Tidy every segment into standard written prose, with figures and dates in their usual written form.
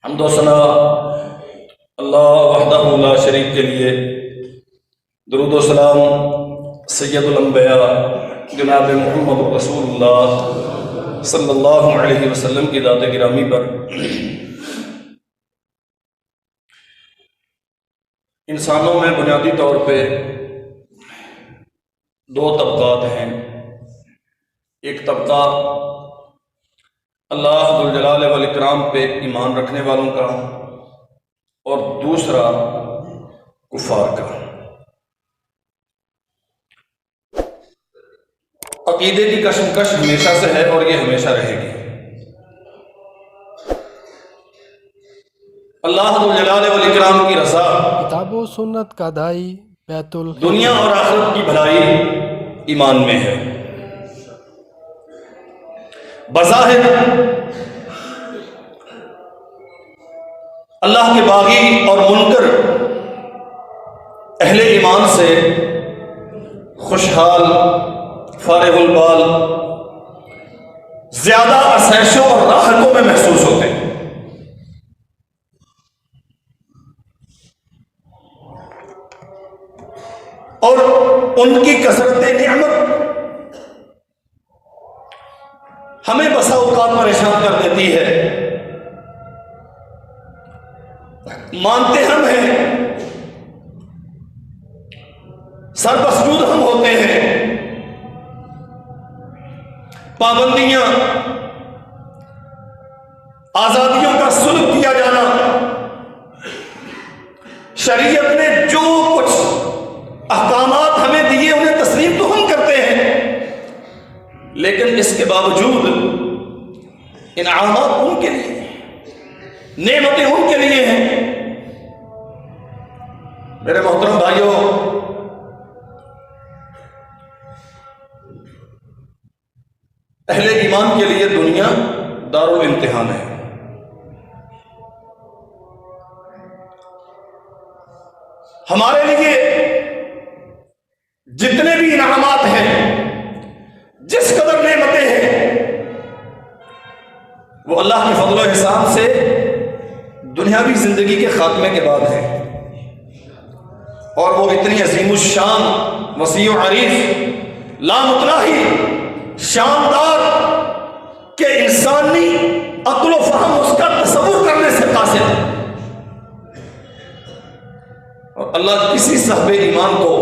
حمد و ثنا اللہ وحدہ لا شریک کے لیے، درود و سلام سید الانبیاء جناب محمد رسول اللہ صلی اللہ علیہ وسلم کی ذات گرامی پر۔ انسانوں میں بنیادی طور پہ دو طبقات ہیں، ایک طبقہ اللہ ذو الجلال والاکرام پہ ایمان رکھنے والوں کا، اور دوسرا کفار کا۔ عقیدے کی کشمکش ہمیشہ سے ہے اور یہ ہمیشہ رہے گی۔ اللہ ذو الجلال والاکرام کی رضا، کتاب و سنت کا دائی، بیت دنیا اور آخرت کی بھلائی ایمان میں ہے۔ بظاہر اللہ کے باغی اور منکر اہل ایمان سے خوشحال، فارغ البال، زیادہ عرصیشوں اور راحتوں میں محسوس ہوتے ہیں۔ اور ان کی کثرت نعمت ہمیں بسا اوقات پریشان کر دیتی ہے۔ مانتے ہم ہیں، سر بسجود ہم ہوتے ہیں، پابندیاں، آزادیوں کا سلب کیا جانا، شریعت نے جو کچھ احکامات ہمیں دیے انہیں تسلیم تو ہم کرتے ہیں، لیکن اس کے باوجود انعامات ان کے لیے، نعمتیں ان کے لیے ہیں۔ میرے محترم بھائیوں، اہل ایمان کے لیے دنیا دارالامتحان ہے۔ ہمارے لیے جتنے بھی انعامات ہیں، جس قدر نعمتیں ہیں، وہ اللہ کے فضل و احسان سے دنیاوی زندگی کے خاتمے کے بعد ہیں، اور وہ اتنی عظیم الشان، وسیع و عریض، لامتناہی، شاندار کہ انسانی عقل و فہم اس کا تصور کرنے سے قاصر ہے، اور اللہ کسی صاحب ایمان کو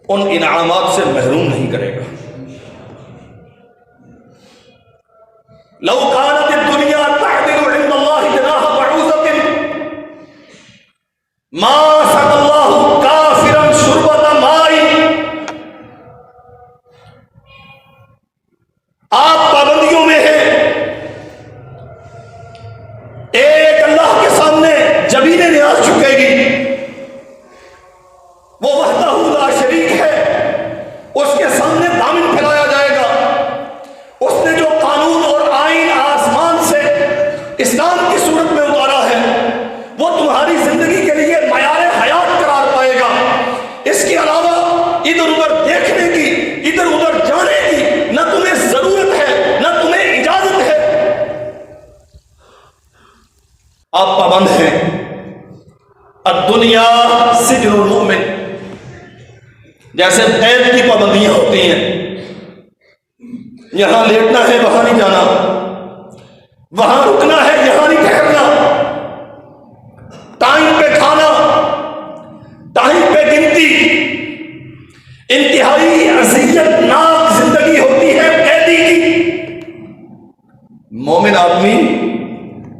ان انعامات سے محروم نہیں کرے گا۔ لو كانت الدنيا تعدل عند الله جناح بعوضة ما سقى الله كافرا شربة ماء۔ آپ پابندیوں میں ہیں، ایک اللہ کے سامنے جبین نیاز چکے گی، وہ وحدہ لا شریک ہے، اس کے سامنے دامن پھیلایا جائے گا۔ اس نے جو قانون اور آئین آسمان سے اسلام کی صورت میں اتارا ہے، وہ تمہاری زندگی کے لیے معیار حیات قرار پائے گا۔ اس کے علاوہ ادھر ادھر دیکھنے کی، ادھر ادھر جانے کی نہ تمہیں ضرورت ہے، نہ تمہیں اجازت ہے۔ آپ پابند ہیں۔ الدنیا سجن المؤمن، جیسے قید کی پابندیاں ہوتی ہیں، یہاں لیٹنا ہے وہاں نہیں جانا، وہاں رکنا ہے یہاں نہیں ٹھہرنا، ٹائم پہ کھانا، ٹائم پہ گنتی، انتہائی اذیت ناک زندگی ہوتی ہے قیدی کی۔ مومن آدمی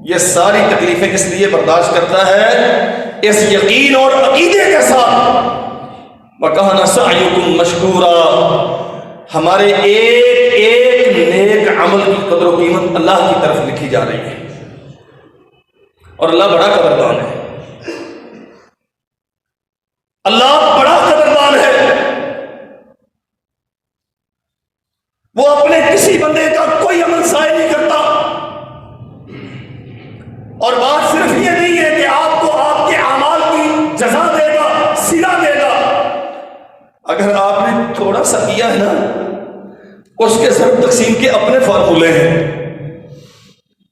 یہ ساری تکلیفیں اس لیے برداشت کرتا ہے اس یقین اور عقیدے کے ساتھ، وَكَانَ سَعْيُكُمْ مَشْكُورًا، ہمارے ایک ایک نیک عمل کی قدر و قیمت اللہ کی طرف لکھی جا رہی ہے، اور اللہ بڑا قدردان ہے۔ اللہ بڑا قدردان ہے، وہ اپنے کسی بندے کا کوئی عمل ضائع نہیں کرتا۔ اور بات صرف یہ نہیں ہے کہ آپ کو آپ کے اعمال کی جزا دے گا، صلہ دے گا۔ اگر آپ نے تھوڑا سا کیا ہے نا، اس کے ضرب تقسیم کے اپنے فارمولے ہیں،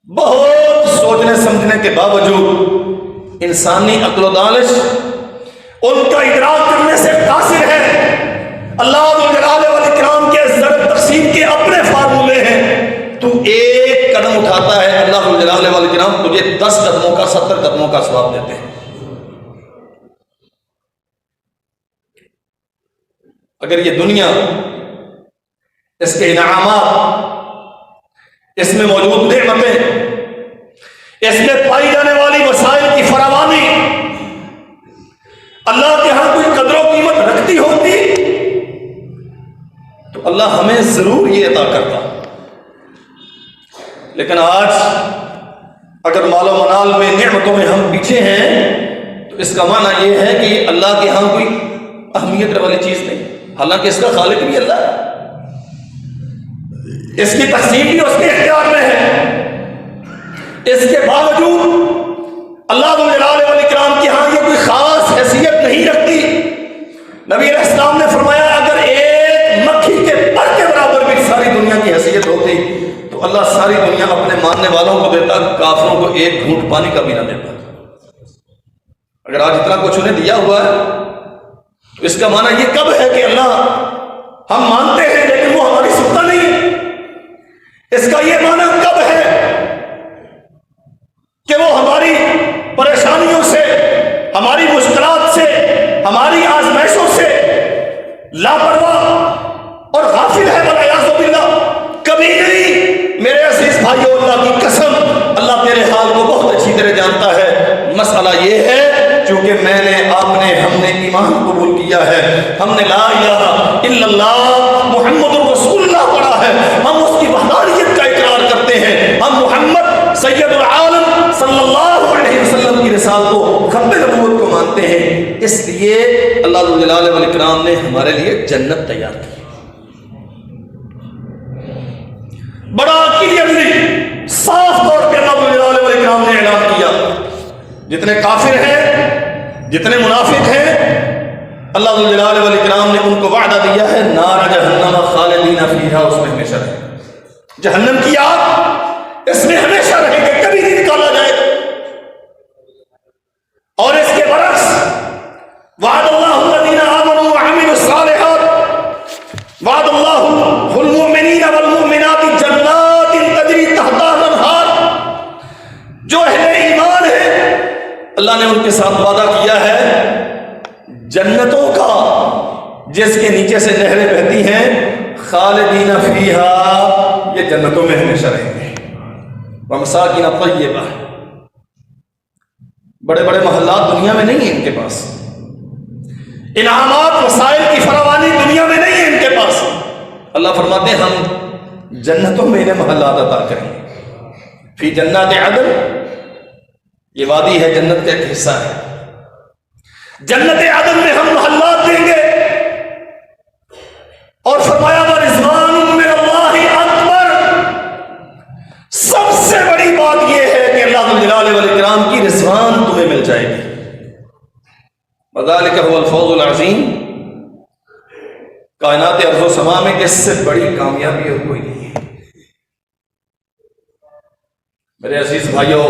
بہت سوچنے سمجھنے سمجھنے کے باوجود انسانی عقل و دانش ان کا ادراک کرنے سے قاصر ہے۔ اللہ ذوالجلال والاکرام کے ضرب تقسیم کے اپنے فارمولے ہیں۔ تو ایک قدم اٹھاتا ہے، اللہ ذوالجلال والاکرام تجھے 10 قدموں کا 70 قدموں کا ثواب دیتے ہیں۔ اگر یہ دنیا، اس کے انعامات، اس میں موجود نعمتیں، اس میں پائی جانے والی وسائل کی فراوانی اللہ کے ہاں کوئی قدر و قیمت رکھتی ہوتی تو اللہ ہمیں ضرور یہ عطا کرتا۔ لیکن آج اگر مال و منال میں، نعمتوں میں ہم پیچھے ہیں تو اس کا معنی یہ ہے کہ اللہ کے ہاں کوئی اہمیت والی چیز نہیں، حالانکہ اس کا خالق بھی اللہ ہے، اس کی تقسیم بھی اس کے اختیار میں ہے۔ اس کے باوجود اللہ ذوالجلال والاکرام کی ہاں یہ کوئی خاص حیثیت نہیں رکھتی۔ نبی علیہ السلام نے فرمایا اگر ایک مکھی کے پر کے برابر بھی ساری دنیا کی حیثیت ہوتی تو اللہ ساری دنیا اپنے ماننے والوں کو دیتا، کافروں کو ایک گھونٹ پانی کا بھی نہ دیتا۔ اگر آج اتنا کچھ انہیں دیا ہوا ہے تو اس کا معنی یہ کب ہے کہ اللہ ہم مانتے ہیں لیکن وہ ہماری سنتا نہیں ہے؟ اس کا یہ معنی کب ہے کہ وہ ہماری پریشانیوں سے، ہماری مشکلات سے، ہماری آزمائشوں سے لاپرواہ اور غافل ہے؟ والعیاذ باللہ کبھی نہیں۔ میرے عزیز بھائیو، اللہ کی قسم، اللہ تیرے حال کو بہت اچھی طرح جانتا ہے۔ مسئلہ یہ ہے چونکہ میں نے، آپ نے، ہم نے ایمان قبول کیا ہے، ہم نے لا الہ الا اللہ محمد رسول اللہ پڑھا ہے، ہم اس کی وحدانیت کا اقرار کرتے ہیں، ہم محمد سید العالم صلی اللہ علیہ وسلم کی رسالت کو، ختم نبوت کو مانتے ہیں۔ اس لیے اللہ ذوالجلال والاکرام نے ہمارے لیے جنت تیار کی۔ بڑا کلیئرلی، صاف طور پہ اللہ ذوالجلال والاکرام نے اعلان کیا، جتنے کافر ہیں، جتنے منافق ہیں، اللہ ذوالجلال والاکرام نے ان کو وعدہ دیا ہے نار جہنم خالدین فیہا، اس میں ہمیشہ رہیں گے۔ جہنم کی آگ، اس میں ہمیشہ رہیں گے، کبھی نہیں نکالا جائے گا۔ اور اس کے برعکس وعد اللہ الذین آمنوا وعملوا الصالحات، وعد اللہ المؤمنین والمؤمنات جنات تجری تحتہا الانہار، جو اہل ایمان ہیں اللہ نے ان کے ساتھ وعدہ کیا ہے جنتوں کا جس کے نیچے سے نہریں بہتی ہیں، خالدین فیہا، یہ جنتوں میں ہمیشہ رہیں گے۔ ومساکن طیبہ، بڑے بڑے محلات دنیا میں نہیں ہیں ان کے پاس، انعامات وسائل کی فراوانی دنیا میں نہیں ہے ان کے پاس۔ اللہ فرماتے ہیں ہم جنتوں میں انہیں محلات عطا کریں گے۔ فی جنات عدن، یہ وادی ہے، جنت کا ایک حصہ ہے، جنت عدن میں ہم محلات دیں گے۔ اور فرمایا ورضوان من اللہ اکبر، سب سے بڑی بات یہ ہے کہ اللہ ذوالجلال والاکرام کی رضوان تمہیں مل جائے گی۔ وذالک هو الفوز العظیم، کائنات ارض و سما میں اس سے بڑی کامیابی اور کوئی نہیں ہے۔ میرے عزیز بھائیوں،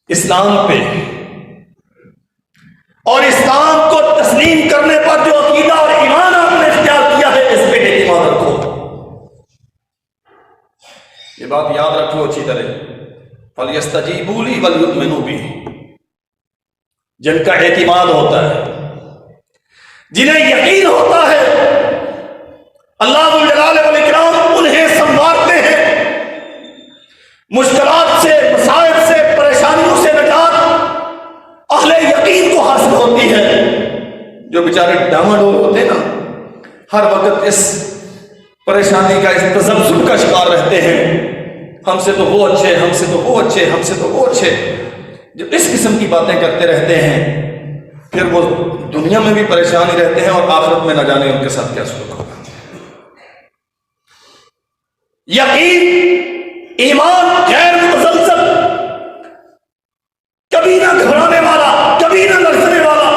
اسلام پہ اور اسلام کو تسلیم کرنے پر جو عقیدہ اور ایمان آپ نے اختیار کیا ہے، اس پہ اعتماد رکھو۔ یہ بات یاد رکھو اچھی طرح، فَلْيَسْتَجِيبُوا لِي وَلْيُؤْمِنُوا بِي، جن کا اعتماد ہوتا ہے، جنہیں یقین ہوتا ہے اللہ ذوالجلال والاکرام انہیں سنوارتے ہیں، مشکلات سے، مسائل سے، پریشانیوں سے نجات اہل یقین کو حاصل ہوتی ہے۔ جو بیچارے ڈاواڈول ہوتے ہیں نا، ہر وقت اس پریشانی کا، اس تذبذب کا شکار رہتے ہیں، ہم سے تو وہ اچھے، ہم سے تو وہ اچھے، ہم سے تو وہ اچھے، جو اس قسم کی باتیں کرتے رہتے ہیں، پھر وہ دنیا میں بھی پریشانی رہتے ہیں اور آخرت میں نہ جانے ان کے ساتھ کیا سلوک ہوگا۔ یقین، ایمان غیر متزلزل، کبھی نہ گھبرانے والا، کبھی نہ لرزنے والا،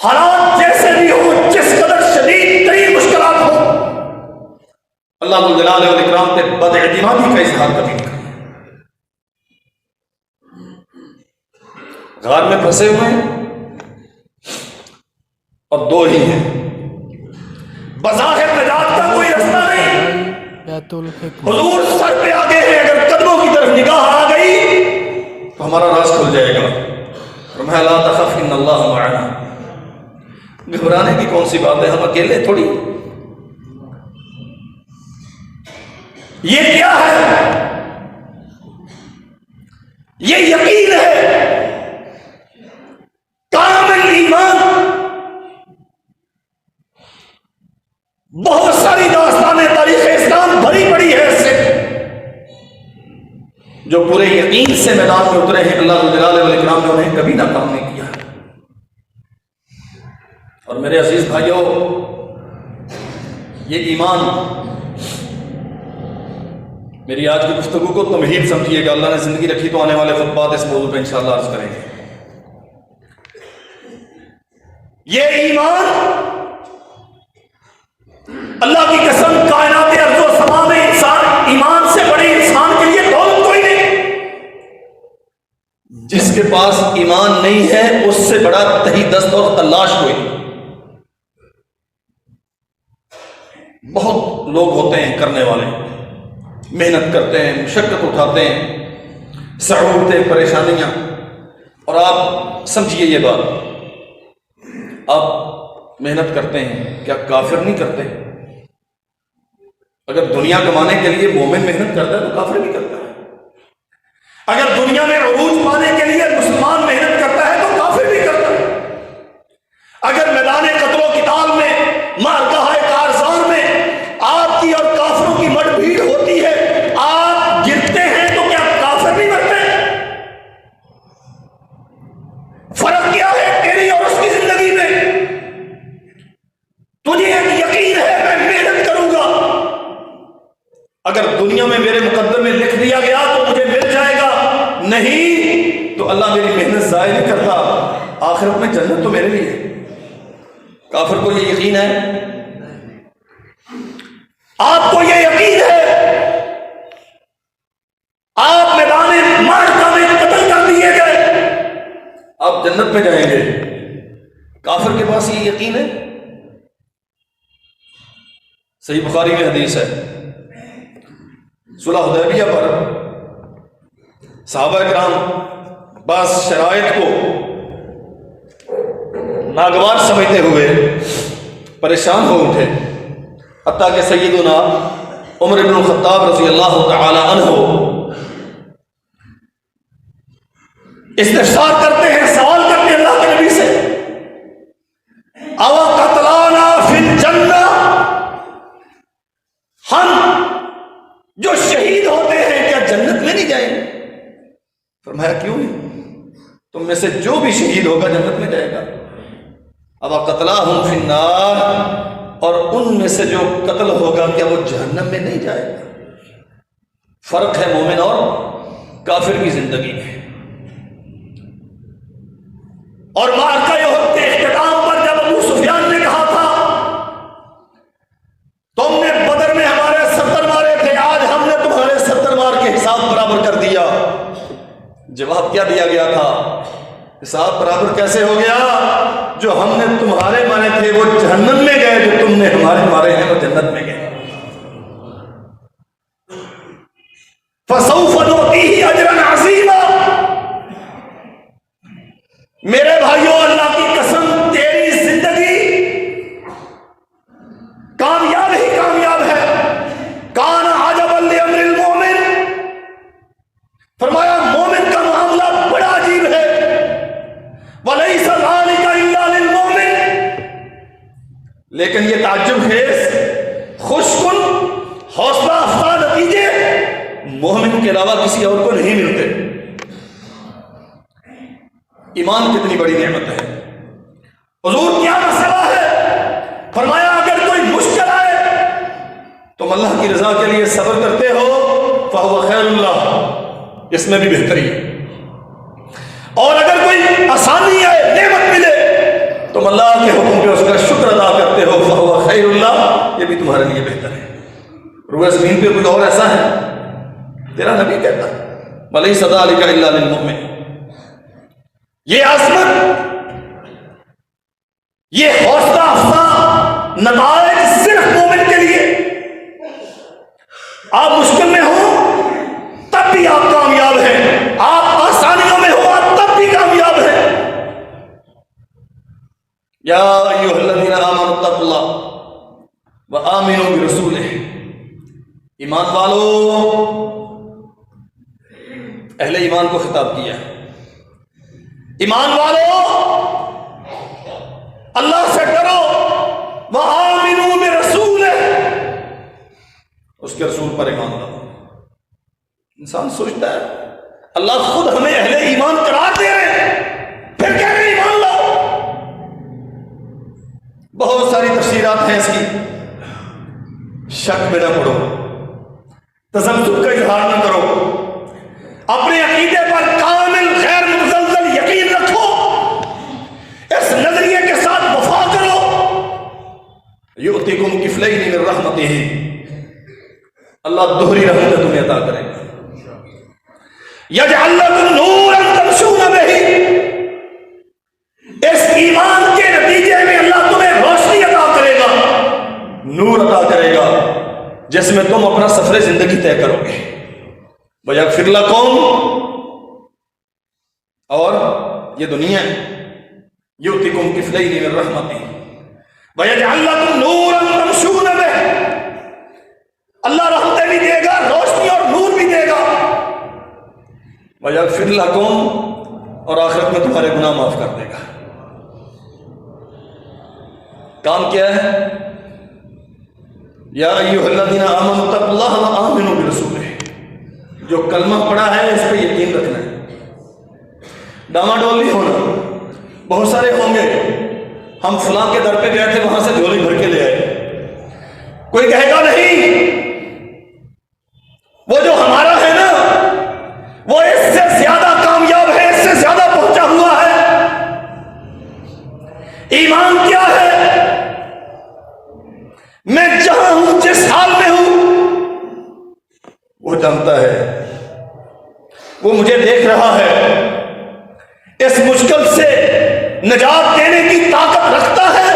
حالات جیسے بھی ہوں، جس قدر شدید ترین مشکلات ہوں، اللہ ذوالجلال والاکرام پہ بد اعتمادی ناراضگی کا اظہار کبھی نہیں کرنا۔ غار میں پھنسے ہوئے ہیں اور دو ہی ہیں، بظاہر نجات کا کوئی راستہ نہیں۔ بیت الحکمہ۔ حضور سر پہ آگے ہیں، اگر قدموں کی طرف نگاہ آ گئی تو ہمارا راز کھل جائے گا۔ فرمایا لا تخف ان اللہ معنا، گھبرانے کی کون سی بات ہے، ہم اکیلے تھوڑی۔ یہ کیا ہے؟ یہ یقین ہے، کامل ایمان۔ بہت ساری داستانیں تاریخ اسلام بھری پڑی ہے اس سے، جو پورے یقین سے میدان میں اترے ہیں، اللہ جلالہ والاکرام نے انہیں کبھی ناکام نہیں کیا۔ اور میرے عزیز بھائیوں، یہ ایمان، میری آج کی گفتگو کو تمہید سمجھیے گا، اللہ نے زندگی رکھی تو آنے والے خطبات اس موضوع پہ انشاءاللہ عرض کریں گے۔ یہ ایمان، اللہ کی قسم، کائنات ارض و سما میں انسان ایمان سے بڑے انسان کے لیے دولت کوئی نہیں۔ جس کے پاس ایمان نہیں ہے اس سے بڑا تہی دست اور تلاش کوئی نہیں۔ بہت لوگ ہوتے ہیں کرنے والے، محنت کرتے ہیں، مشقت اٹھاتے ہیں، صعوبتیں، پریشانیاں، اور آپ سمجھیے یہ بات، آپ محنت کرتے ہیں، کیا کافر نہیں کرتے؟ اگر دنیا کمانے کے لیے مومن محنت کرتا ہے تو کافر بھی کرتا ہے۔ اگر دنیا میں عروج پانے کے لیے مسلمان محنت کرتا ہے تو کافر بھی کرتا ہے۔ اگر میدان قتل و قتال میں، معرکہ کارزار میں آپ کی اور کافروں کی مٹ بھیڑ ہوتی ہے، آپ گرتے ہیں تو کیا کافر بھی مرتے ہیں؟ فرق کیا ہے تیری اور اس کی زندگی میں؟ تجھے ایک یقین ہے میں محنت کروں گا، اگر دنیا میں میرے مقدر میں لکھ دیا گیا تو مجھے مل جائے گا، نہیں تو اللہ میری محنت ضائع نہیں کرتا، آخرت میں جنت تو میرے لیے ہے۔ کافر کو یہ یقین ہے؟ آپ کو یہ یقین ہے؟ آپ میدان معرکہ میں قتل کر دیے گئے، آپ جنت میں جائیں گے، کافر کے پاس یہ یقین ہے؟ صحیح بخاری میں حدیث ہے، صلح حدیبیہ پر صحابہ کرام بعض شرائط کو ناگوار سمجھتے ہوئے پریشان ہو اٹھے، حتیٰ کہ سیدنا عمر بن الخطاب رضی اللہ تعالی عنہ استفسار کرتے ہیں، سوال کرتے ہیں اللہ کے نبی سے، اَوَ قَتْلَانَا فِي الْجَنَّةِ، ہم جو شہید ہوتے ہیں کیا جنت میں نہیں جائیں گے؟ فرمایا کیوں نہیں؟ تم میں سے جو بھی شہید ہوگا جنت میں جائے گا۔ اب قتلاہم فی النار، اور ان میں سے جو قتل ہوگا کیا وہ جہنم میں نہیں جائے گا؟ فرق ہے مومن اور کافر کی زندگی میں۔ اور معرکہ احد کے اختتام پر جب ابو سفیان نے کہا تھا تم نے بدر میں ہمارے 70 مارے تھے، آج ہم نے تمہارے 70 مار کے حساب برابر کر دیا، جواب کیا دیا گیا تھا؟ حساب برابر کیسے ہو گیا؟ جو ہم نے تمہارے مارے تھے وہ جہنم میں گئے، جو تم نے ہمارے مارے ہیں وہ جنت میں گئے۔ فَسَوْفَ نُؤْتِيهِ أَجْرًا عَظِيمًا۔ میرے بھائیوں، اللہ کی قسم، تیری زندگی کامیاب ہی کامیاب ہے۔ کان عجبا لامر المؤمن، فرمایا مومن کا معاملہ بڑا عجیب ہے۔ ولیس ذلک الا للمؤمن، لیکن یہ تعجب خیز، خوش کن، حوصلہ افزا نتیجے مومن کے علاوہ کسی اور کو نہیں ملتے۔ ایمان کتنی بڑی نعمت ہے۔ حضور کیا مسئلہ ہے؟ فرمایا اگر کوئی مشکل آئے تم اللہ کی رضا کے لیے صبر کرتے ہو فہو خیر اللہ، اس میں بھی بہتری ہے، اور اگر کوئی آسانی آئے، نعمت ملے، تم اللہ کے حکم پہ اس کا شکر ادا کرتے ہو فہو خیر اللہ، یہ بھی تمہارے لیے بہتر ہے۔ روئے زمین پہ کوئی اور ایسا ہے؟ تیرا نبی کہتا ہے وَلَيْسَ ذَلِكَ إِلَّا لِلْمُؤْمِنِ. یہ عظمت، یہ حوصلہ افزا نتائج صرف مومن کے لیے. آپ مشکل میں ہو تب بھی آپ کامیاب ہیں، آپ آسانیوں میں ہو آپ تب بھی کامیاب ہیں. یا ایھا الذین آمنوا اتقوا اللہ وآمنوا برسولہ. ایمان والو، اہل ایمان کو خطاب کیا. ایمان والو اللہ سے ڈرو، وآمنوا برسولہ، اس کے رسول پر ایمان لاؤ. انسان سوچتا ہے اللہ خود ہمیں اہل ایمان قرار دے رہے ہیں، پھر کہہ رہے ایمان لاؤ. بہت ساری تفسیرات ہیں اس کی، شک میں نہ پڑو، تذبذب کا اظہار نہ کرو، اپنے عقیدے پر کامل غیر متزلزل یقین رکھو، اس نظریے کے ساتھ وفا کرو. یؤتیکم کفلین من رحمتہ، اللہ دوہری رحمت تمہیں عطا کرے گا. یجعل لکم نورا تمشون بہ، اس ایمان کے نتیجے میں اللہ تمہیں روشنی عطا کرے گا، نور عطا کرے گا جس میں تم اپنا سفر زندگی طے کرو گے. وَيَغْفِرْ لَكُمْ، اور یہ دنیا ہے. یؤتیکم کفلین من رحمتہ وَيَجْعَلْ لَكُمْ نُورًا تَمْشُونَ بِهِ، اللہ رحمتیں بھی دے گا، روشنی اور نور بھی دے گا. وَيَغْفِرْ لَكُمْ، اور آخرت میں تمہارے گناہ معاف کر دے گا. کام کیا ہے؟ یا ایھا الذین آمنوا اتقوا اللہ وآمنوا برسولہ. جو کلمہ پڑھا ہے اس پہ یقین رکھنا ہے، ڈاما ڈول نہیں ہونا. بہت سارے ہوں گے ہم فلاں کے در پہ گئے تھے وہاں سے جھولی بھر کے لے آئے، کوئی کہے گا نہیں وہ جو ہمارا ہے نا وہ اس سے زیادہ کامیاب ہے، اس سے زیادہ پہنچا ہوا ہے. ایمان کیا ہے؟ میں جہاں ہوں، جس حال میں ہوں وہ جانتا ہے، وہ مجھے دیکھ رہا ہے، اس مشکل سے نجات دینے کی طاقت رکھتا ہے.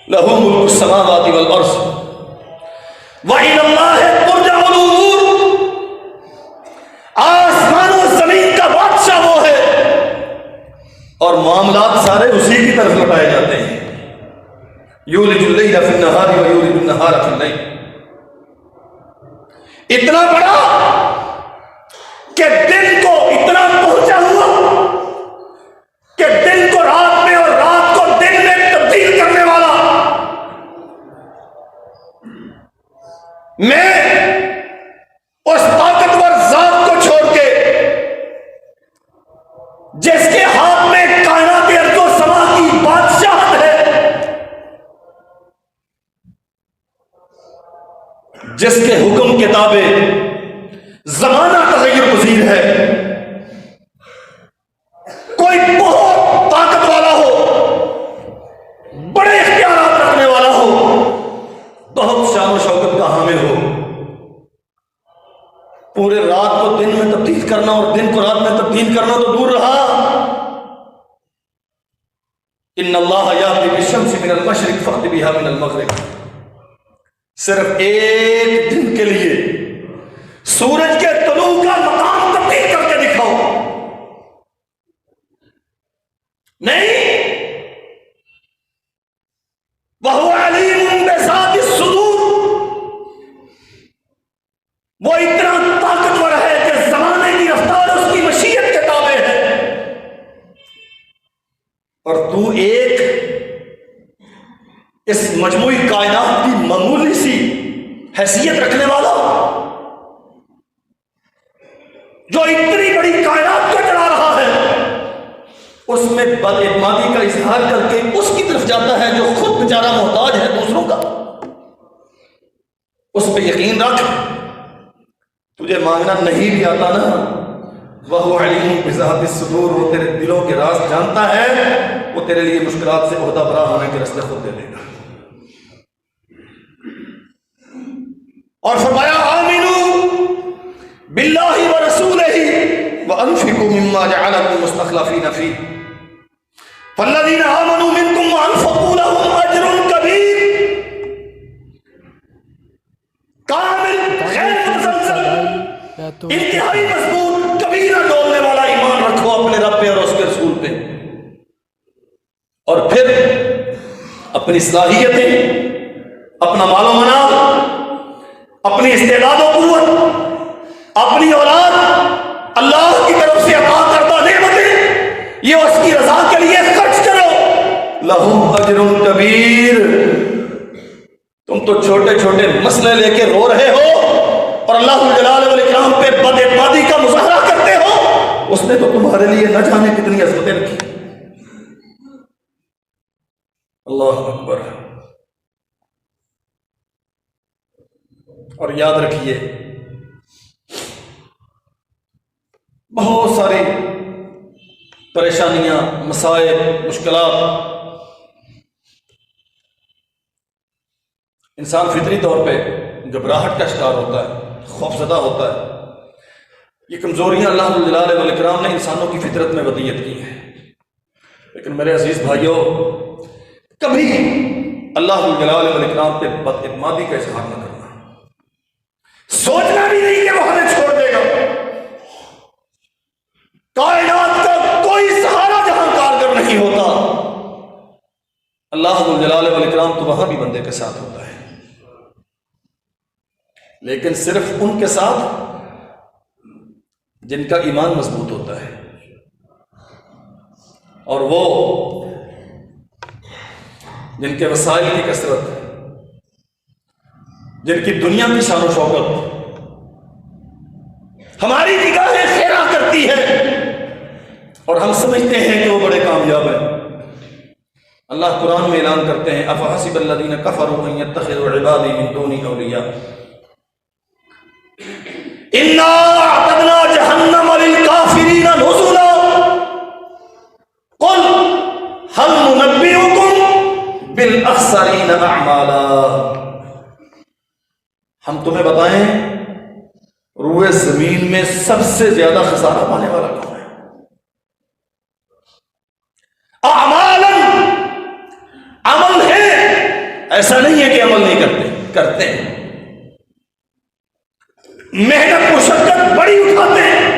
لَهُ مُلْكُ السَّمَاوَاتِ وَالْأَرْضِ وَإِلَى اللَّهِ تُرْجَعُ الْأُمُورُ. آسمان و زمین کا بادشاہ وہ ہے اور معاملات سارے اسی کی طرف لوٹائے جاتے ہیں. یولج اللیل فی النہار ویولج النہار فی اللیل. اتنا بڑا کہ دن کو اتنا پہنچا ہوا کہ دن کو رات میں اور رات کو دن میں تبدیل کرنے والا. میں اس طاقتور ذات کو چھوڑ کے جس کے ہاتھ میں کائنات ارض و سما کی بادشاہت ہے، جس کے حکم کے تابع زمانہ تغیر پذیر ہے، کوئی بہت طاقت والا ہو، بڑے اختیارات رکھنے والا ہو، بہت شان و شوکت کا حامل ہو، پورے رات کو دن میں تبدیل کرنا اور دن کو رات میں تبدیل کرنا تو دور رہا. ان اللہ یاتی بالشمس من المشرق فأت بها من المغرب. صرف ایک دن کے لیے سورج کے طلوع کا مقام تبدیل کر کے دکھاؤ. نہیں، وَهُوَ عَلِيمٌ بِذَاتِ الصُّدُورِ، وہ اتنا طاقتور ہے کہ زمانے کی رفتار اس کی مشیت کے تابع ہے. اور تو ایک اس مجموعی کائنات کی معمولی سی حیثیت رکھنے والا جو اتنی بڑی کائنات کو چلا رہا ہے، اس میں بد اعتمادی کا اظہار کر کے اس کی طرف جاتا ہے جو خود بیچارہ محتاج ہے دوسروں کا. اس پہ یقین رکھ، تجھے مانگنا نہیں بھی آتا نا، وَهُوَ عَلِيمٌ بِذَاتِ الصُّدُورِ، وہ تیرے دلوں کے راز جانتا ہے، وہ تیرے لیے مشکلات سے عہدہ برا ہونے کے راستے خود دے دے گا. اور فرمایا آمنو باللہ ورسولہ وانفقوا مما جعلکم مستخلفین فیہ فالذین آمنوا منکم وانفقوا لهم اجر کبیر. کامل غیر مزلزل بیت انتہائی مضبوط کبھی نہ ڈولنے والا ایمان رکھو اپنے رب پہ اور اس کے رسول پہ، اور پھر اپنی صلاحیتیں، اپنا مال و منال، اپنی استعداد و قوت، اپنی اولاد، اللہ کی طرف سے عطا کردہ نعمتیں، یہ اس کی رضا کے لیے خرچ کرو. لہم اجر کبیر. تم تو چھوٹے چھوٹے مسئلے لے کے رو رہے ہو اور اللہ جلال والاکرام پہ بد اعتمادی کا مظاہرہ کرتے ہو. اس نے تو تمہارے لیے نہ جانے کتنی عظمتیں رکھی. اللہ اکبر. اور یاد رکھیے بہت ساری پریشانیاں، مسائل، مشکلات انسان فطری طور پہ گھبراہٹ کا شکار ہوتا ہے، خوف زدہ ہوتا ہے. یہ کمزوریاں اللہ جلال والاکرام نے انسانوں کی فطرت میں ودیت کی ہیں. لیکن میرے عزیز بھائیوں، کبھی اللہ جلال والاکرام پہ بد اعتمادی کا اظہار نہ کرنا. سوچنا بھی نہیں کہ وہ ہمیں چھوڑ دے گا. کائنات کا کوئی سہارا جہاں کارگر نہیں ہوتا. اللہ جلال والاکرام تو وہاں بھی بندے کے ساتھ ہوتا ہے، لیکن صرف ان کے ساتھ جن کا ایمان مضبوط ہوتا ہے، اور وہ جن کے وسائل کی کثرت، جن کی دنیا کی شان و شوکت ہماری نگاہیں خیرہ کرتی ہے اور ہم سمجھتے ہیں کہ وہ بڑے کامیاب ہیں. اللہ قرآن میں اعلان کرتے ہیں افحسب الذین کفروا ان یتخذوا عبادی من دونی اولیاء انا اعتدنا جہنم للکافرین نزلا قل هل ننبئکم بالاخسرین اعمالا. ہم تمہیں بتائیں روئے زمین میں سب سے زیادہ خسارہ پانے والا کون ہے؟ اعمالا، عمل ہے، ایسا نہیں ہے کہ عمل نہیں کرتے ہیں. محنت مشقت بڑی اٹھاتے ہیں،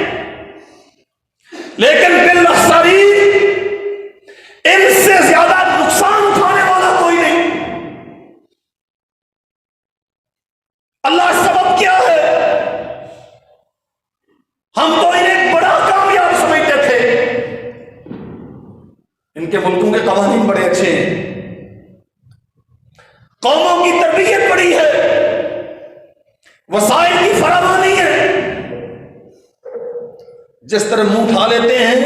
لیکن بالاخسرین ان سے زیادہ نقصان اٹھانے والا کوئی نہیں. اللہ سبب کیا ہے؟ ہم تو انہیں بڑا کامیاب سمجھتے تھے. ان کے ملکوں کے قوانین بڑے اچھے ہیں، قوموں کی تربیت بڑی ہے، وسائل کی فراوانی ہے. جس طرح منہ اٹھا لیتے ہیں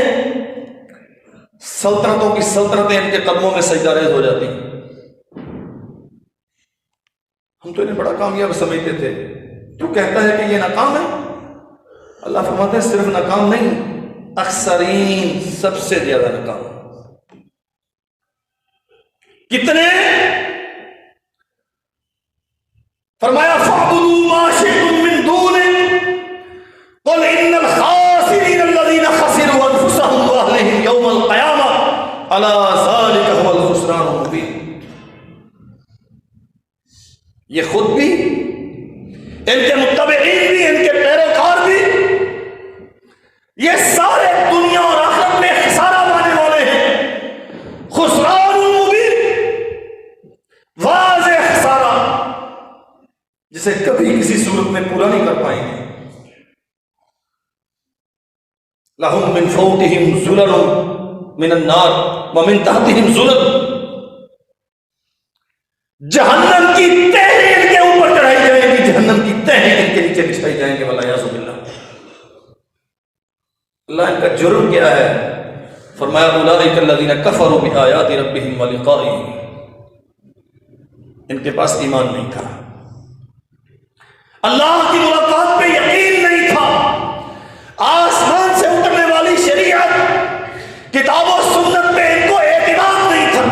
سلطنتوں کی سلطنتیں ان کے قدموں میں سجدہ ریز ہو جاتی ہیں. ہم تو انہیں بڑا کامیاب سمجھتے تھے. تو کہتا ہے کہ یہ ناکام ہے. اللہ فرماتے ہیں صرف ناکام نہیں، اکثرین، سب سے زیادہ ناکام. کتنے؟ فرمایا فَاعْبُدُوا مَا شِئْتُم مِّن دُونِهِ قُلْ إِنَّ الْخَاسِرِينَ الَّذِينَ خَسِرُوا أَنفُسَهُمْ وَأَهْلِهِمْ يَوْمَ الْقِيَامَةِ أَلَا ذَلِكَ هُوَ الْخُسْرَانُ الْمُبِينُ. یہ خود بھی، ان کے متبعین بھی، ان کے پیروکار بھی، یہ سارے دنیا اور آخرت میں خسارہ پانے والے ہیں. خسران المبین، واضح خسارہ جسے کبھی کسی صورت میں پورا نہیں کر پائیں گے. لَهُم مِّن فَوْقِهِمْ ظُلَلٌ مِّنَ النَّارِ وَمِن تَحْتِهِمْ ظُلَلٌ. جہنم کی تہہیں ان کے اوپر چڑھائی جائیں گی، جہنم کی تہہیں ان کے نیچے بچھائی جائیں گے. وَالْعِيَاذُ بِاللَّهِ. اللہ ان کا جرم کیا ہے؟ فرمایا اولئک الذین کفروا بآیات ربہم ولقائہ. ان کے پاس ایمان نہیں تھا، اللہ کی ملاقات پہ یقین نہیں تھا، آسمان سے اترنے والی شریعت، کتاب و سنت پہ ان کو اعتماد نہیں تھا.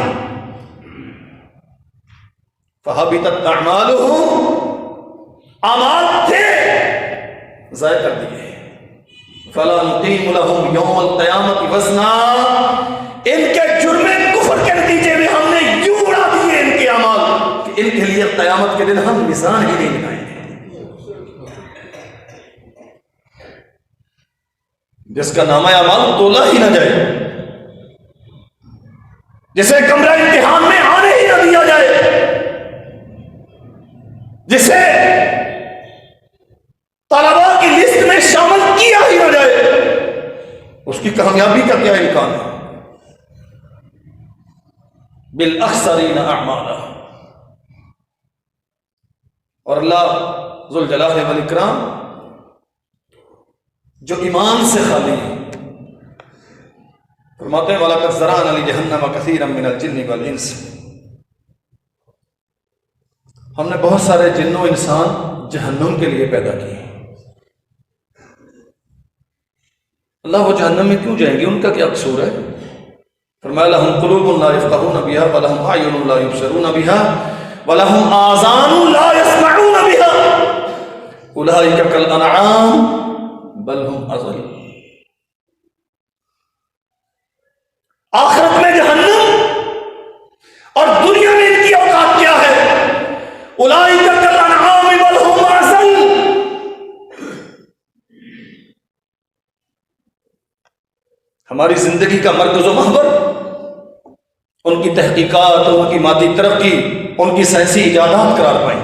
فَحَبِطَتْ أَعْمَالُهُمْ، اعمال تھے، ضائع کر دیے. فَلَا نُقِيمُ لَهُمْ يَوْمَ الْقِيَامَةِ وَزْنًا. ان کے جرم کفر کے نتیجے میں ہم نے یوں اڑا دیے ان کے اعمال کہ ان کے لیے قیامت کے دن ہم میزان ہی نہیں لگائیں گے. جس کا نامہ اعمال تولا ہی نہ جائے, جسے کمرہ امتحان میں آنے ہی نہ دیا جائے, جسے طلباء کی لسٹ میں شامل کیا ہی نہ جائے, اس کی کامیابی کا کیا امکان ہے؟ بالاخسرین اعمالا. اور اللہ ذوالجلال والاکرام جو ایمان سے خالی ہے فرماتے ہیں وَلَقَدْ ذَرَأْنَا لِجَهَنَّمَ كَثِيرًا مِنَ الْجِنِّ وَالْإِنسِ. ہم نے بہت سارے جن و انسان جہنم کے لیے پیدا کیے. اللہ وہ جہنم میں کیوں جائیں گے؟ ان کا کیا قصور ہے؟ فرمایا لَهُمْ قُلُوبٌ لَا يَفْقَهُونَ بِهَا وَلَهُمْ أَعْيُنٌ لَا يُبْصِرُونَ بِهَا وَلَهُمْ آذَانٌ لَا يَسْمَعُونَ بِهَا أُولَٰئِكَ كَالْأَنْعَامِ بَلْ هُمْ أَضَلُّ. آخرت میں جہنم اور دنیا میں ان کی اوقات کیا ہے؟ اولئک کالانعام بل هم اضل. ہماری زندگی کا مرکز و محور ان کی تحقیقات, ان کی مادی ترقی, ان کی سائنسی ایجادات قرار پائیں.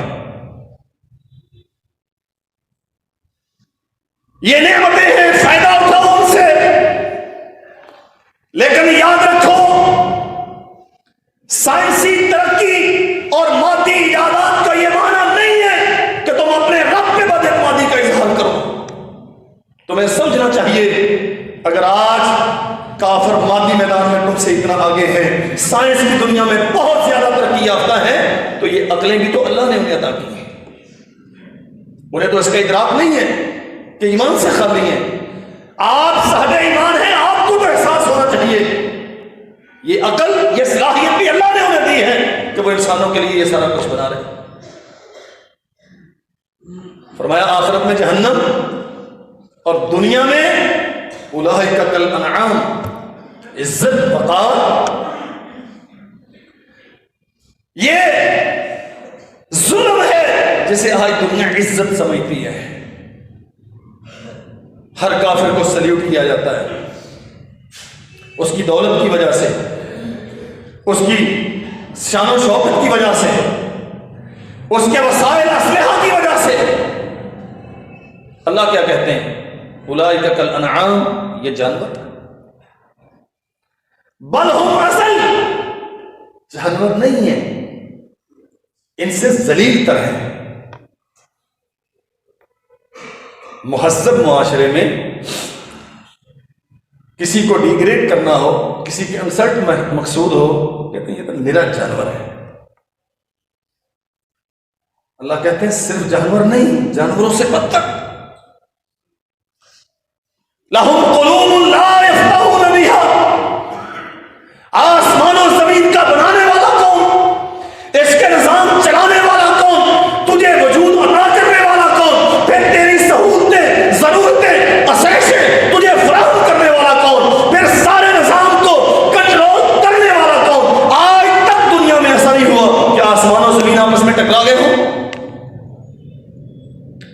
یہ نعمتیں ہیں, فائدہ اٹھاؤ ان سے, لیکن یاد رکھو سائنسی ترقی اور مادی ایجادات کا یہ معنی نہیں ہے کہ تم اپنے رب پہ بد اعتمادی کا اظہار کرو. تمہیں سمجھنا چاہیے اگر آج کافر مادی میدان میں تم سے اتنا آگے ہیں, سائنس کی دنیا میں بہت زیادہ ترقی یافتہ ہے, تو یہ عقلیں بھی تو اللہ نے انہیں عطا کی ہیں. انہیں تو اس کا ادراک نہیں ہے کہ ایمان سے خالی ہیں. آپ صاحب ایمان ہیں, آپ کو تو احساس ہونا چاہیے یہ عقل, یہ صلاحیت بھی اللہ نے انہیں دی ہے کہ وہ انسانوں کے لیے یہ سارا کچھ بنا رہے. فرمایا آخرت میں جہنم اور دنیا میں اولئک کالانعام, عزت وقار. یہ ظلم ہے جسے آج دنیا عزت سمجھتی ہے. ہر کافر کو سلیوٹ کیا جاتا ہے اس کی دولت کی وجہ سے, اس کی شان و شوکت کی وجہ سے, اس کے وسائل اسلحہ کی وجہ سے. اللہ کیا کہتے ہیں؟ اولئک کالانعام, یہ جانور, بل ہم اضل, جانور نہیں ہے, ان سے ذلیل تر ہے. مہذب معاشرے میں کسی کو ڈیگریڈ کرنا ہو, کسی کی انسلٹ مقصود ہو, کہتے ہیں یہ تو نرا جانور ہے. اللہ کہتے ہیں صرف جانور نہیں, جانوروں سے بدتر. لَهُمْ قُلُوبٌ لَا يَفْقَهُونَ بِهَا. آسمان و زمین کا بنانے والا کون؟ اس کے نظام چلانے والا کون؟ تجھے وجود عطا کرنے والا کون؟ پھر تیری سہولتیں, ضرورتیں, آسائشیں تجھے فراہم کرنے والا کون؟ پھر سارے نظام کو کنٹرول کرنے والا کون؟ آج تک دنیا میں ایسا نہیں ہوا کہ آسمان و زمین آپس میں ٹکرا گئے ہوں.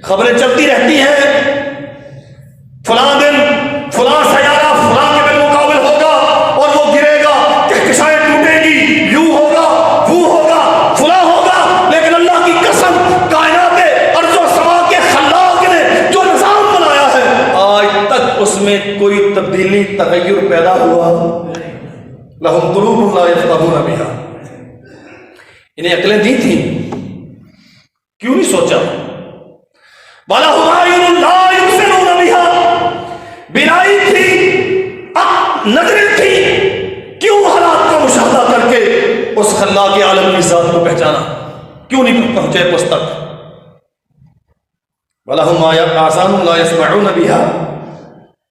خبریں چلتی رہتی ہیں, فلاں دن فلاں سیارہ فلاں کے بالمقابل ہوگا اور وہ گرے گا, کہکشائیں ٹوٹیں گی, یوں ہوگا, وہ ہوگا, فلاں ہوگا. لیکن اللہ کی قسم, کائنات ارض و سما کے خلاق نے جو نظام بنایا ہے آج تک اس میں کوئی تبدیلی تغیر پیدا ہوا. لَهُمْ قُلُوبٌ لَا يَفْقَهُونَ بِهَا. انہیں عقلیں دی تھیں, کیوں نہیں سوچا؟ وَلَهُمْ أَعْيُنٌ لَا يُبْصِرُونَ بِهَا. بینائی تھی, نظریں تھی, کیوں حالات کا مشاہدہ کر کے اس خلاق عالم کی ذات کو پہچانا؟ کیوں نہیں پہنچے اس تک؟ وَلَهُمْ آذَانٌ لَا يَسْمَعُونَ بِهَا.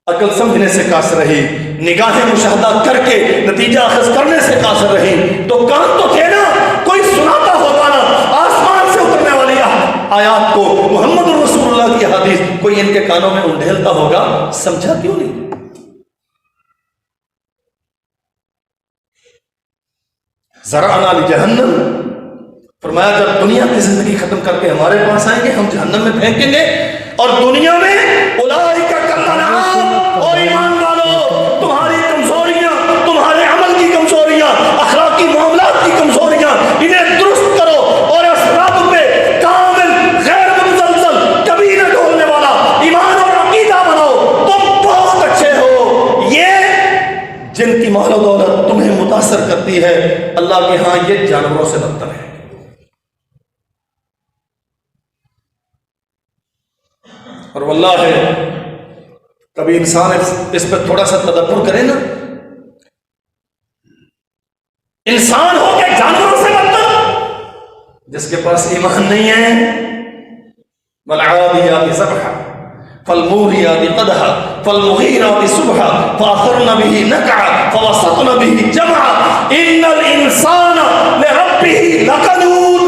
عقل سمجھنے سے قاصر رہی, نگاہیں مشاہدہ کر کے نتیجہ اخذ کرنے سے قاصر رہی. تو کان تو تھے نا, کوئی سناتا ہوتا نا آسمان سے اترنے والی آیات کو, محمد رسول اللہ اللہ کی حدیث کوئی ان کے کانوں میں انڈھیلتا ہوگا، سمجھا کیوں نہیں؟ ذرعنا لجہنم، فرمایا جب دنیا کی زندگی ختم کر کے ہمارے پاس آئیں گے ہم جہنم میں پھینکیں گے، اور دنیا میں اولئک کالانعام، اور ایمان والو تمہاری کمزوریاں، تمہارے عمل کی کمزوریاں، اخلاقی معاملات کی کمزوریاں، انہیں درست کرو اور اس رب پہ کامل غیر متزلزل کبھی نہ ڈھولنے والا ایمان اور عقیدہ بناؤ، تم بہت اچھے ہو۔ یہ جن کی مال و دولت تمہیں متاثر کرتی ہے، اللہ کے ہاں یہ جانوروں سے بدتر ہے۔ اور واللہ ہے کبھی انسان اس پہ تھوڑا سا تدبر کرے نا، انسان ہو کے جانوروں سے بدتر، جس کے پاس ایمان نہیں ہے، والعادیات ضبحا فالموریات قدحا فالمغیرات صبحا فاثرن به نقعا فوسطن به جمعا ان الانسان لربه لکنود۔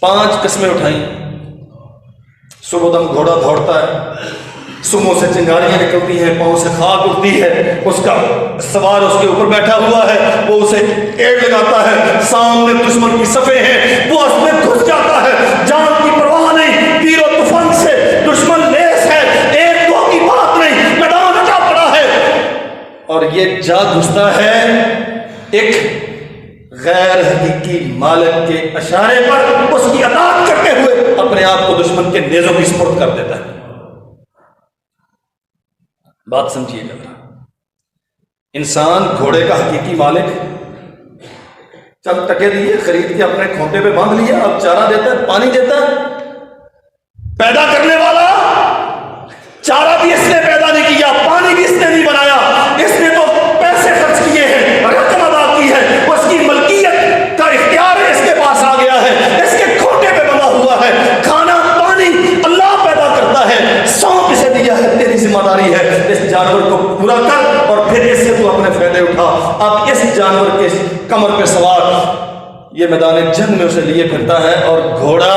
5 قسمیں اٹھائیں۔ صبح دم گھوڑا دوڑتا ہے، سموں سے چنگاریاں نکلتی ہیں، پاؤں سے خاک اٹھتی ہے، اس کا سوار اس کے اوپر بیٹھا ہوا ہے، وہ اسے ایڑ لگاتا ہے، سامنے دشمن کی صفیں ہیں، وہ اس میں گھس جاتا ہے، جان کی پرواہ نہیں، تیر و طوفان سے دشمن لیس ہے، ایک دو کی بات نہیں، میدان اٹا پڑا ہے، اور یہ جا گھستا ہے ایک غیر حقیقی مالک کے اشارے پر، اس کی اطاعت کرتے ہوئے اپنے آپ کو دشمن کے نیزوں کی سپرد کر دیتا ہے۔ بات سمجھیے گا، انسان گھوڑے کا حقیقی مالک چند ٹکے دیے خرید کے اپنے کھوٹے پہ باندھ لیا، اب چارہ دیتا ہے، پانی دیتا ہے، پیدا کرنے والا چارہ بھی اس نے پیدا نہیں کیا، پانی بھی اس نے نہیں بنایا، اس نے تو پیسے خرچ کیے ہیں، رقم ادا کی ہے، اس کی ملکیت کا اختیار اس کے پاس آ گیا ہے، اس کے کھوٹے پہ بنا ہوا ہے، کھانا پانی اللہ پیدا کرتا ہے، سونپ اسے دیا ہے، تیری ذمہ داری ہے اس جانور کو پورا کر اور پھر اس سے تو اپنے فائدے اٹھا۔ اب اس جانور کے کمر پہ سوار یہ میدان جنگ میں اسے لیے پھرتا ہے، اور گھوڑا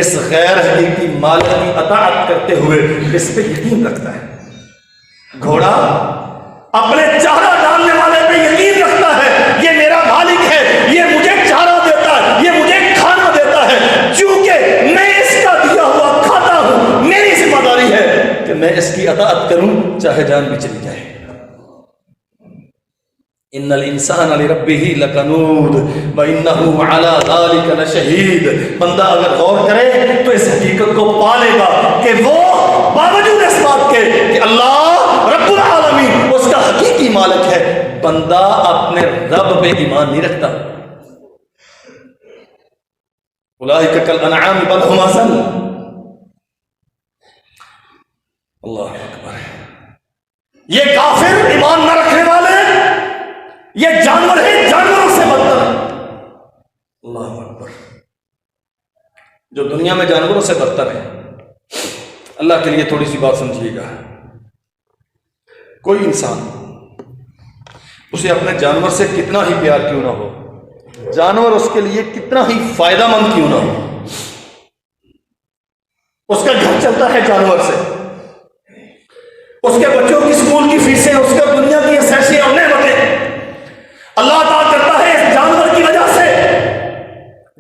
اس غیر حقیقی مالک کی اطاعت کرتے ہوئے اس پہ یقین رکھتا ہے۔ گھوڑا اپنے چارہ ڈالنے والے پہ یقین رکھتا ہے، یہ میرا مالک ہے، یہ مجھے چارہ دیتا ہے، یہ مجھے کھانا دیتا ہے، چونکہ میں اس کا دیا ہوا کھاتا ہوں، میری ذمہ داری ہے کہ میں اس کی اطاعت کروں چاہے جان بھی چلی جائے۔ ان الانسان لربه لکنود وانه على ذلك لشہید۔ بندہ اگر غور کرے تو اس حقیقت کو پالے گا کہ وہ باوجود اس بات کے کہ اللہ رب العالمین اس کا حقیقی مالک ہے، بندہ اپنے رب پہ ایمان نہیں رکھتا۔ اولئک کالانعام بل هم اضل۔ اللہ اکبر۔ یہ کافر ایمان نہ رکھنے والے یہ جانور ہے، جانوروں سے بدتر۔ اللہ اکبر۔ جو دنیا میں جانوروں سے بدتر ہے، اللہ کے لیے تھوڑی سی بات سمجھیے گا، کوئی انسان اسے اپنے جانور سے کتنا ہی پیار کیوں نہ ہو، جانور اس کے لیے کتنا ہی فائدہ مند کیوں نہ ہو، اس کا گھر چلتا ہے جانور سے، اس کے بچوں کی اسکول کی فیسیں، اس کا دنیا کی اسیسیں اور نعمتیں اللہ عطا کرتا ہے اس جانور کی وجہ سے۔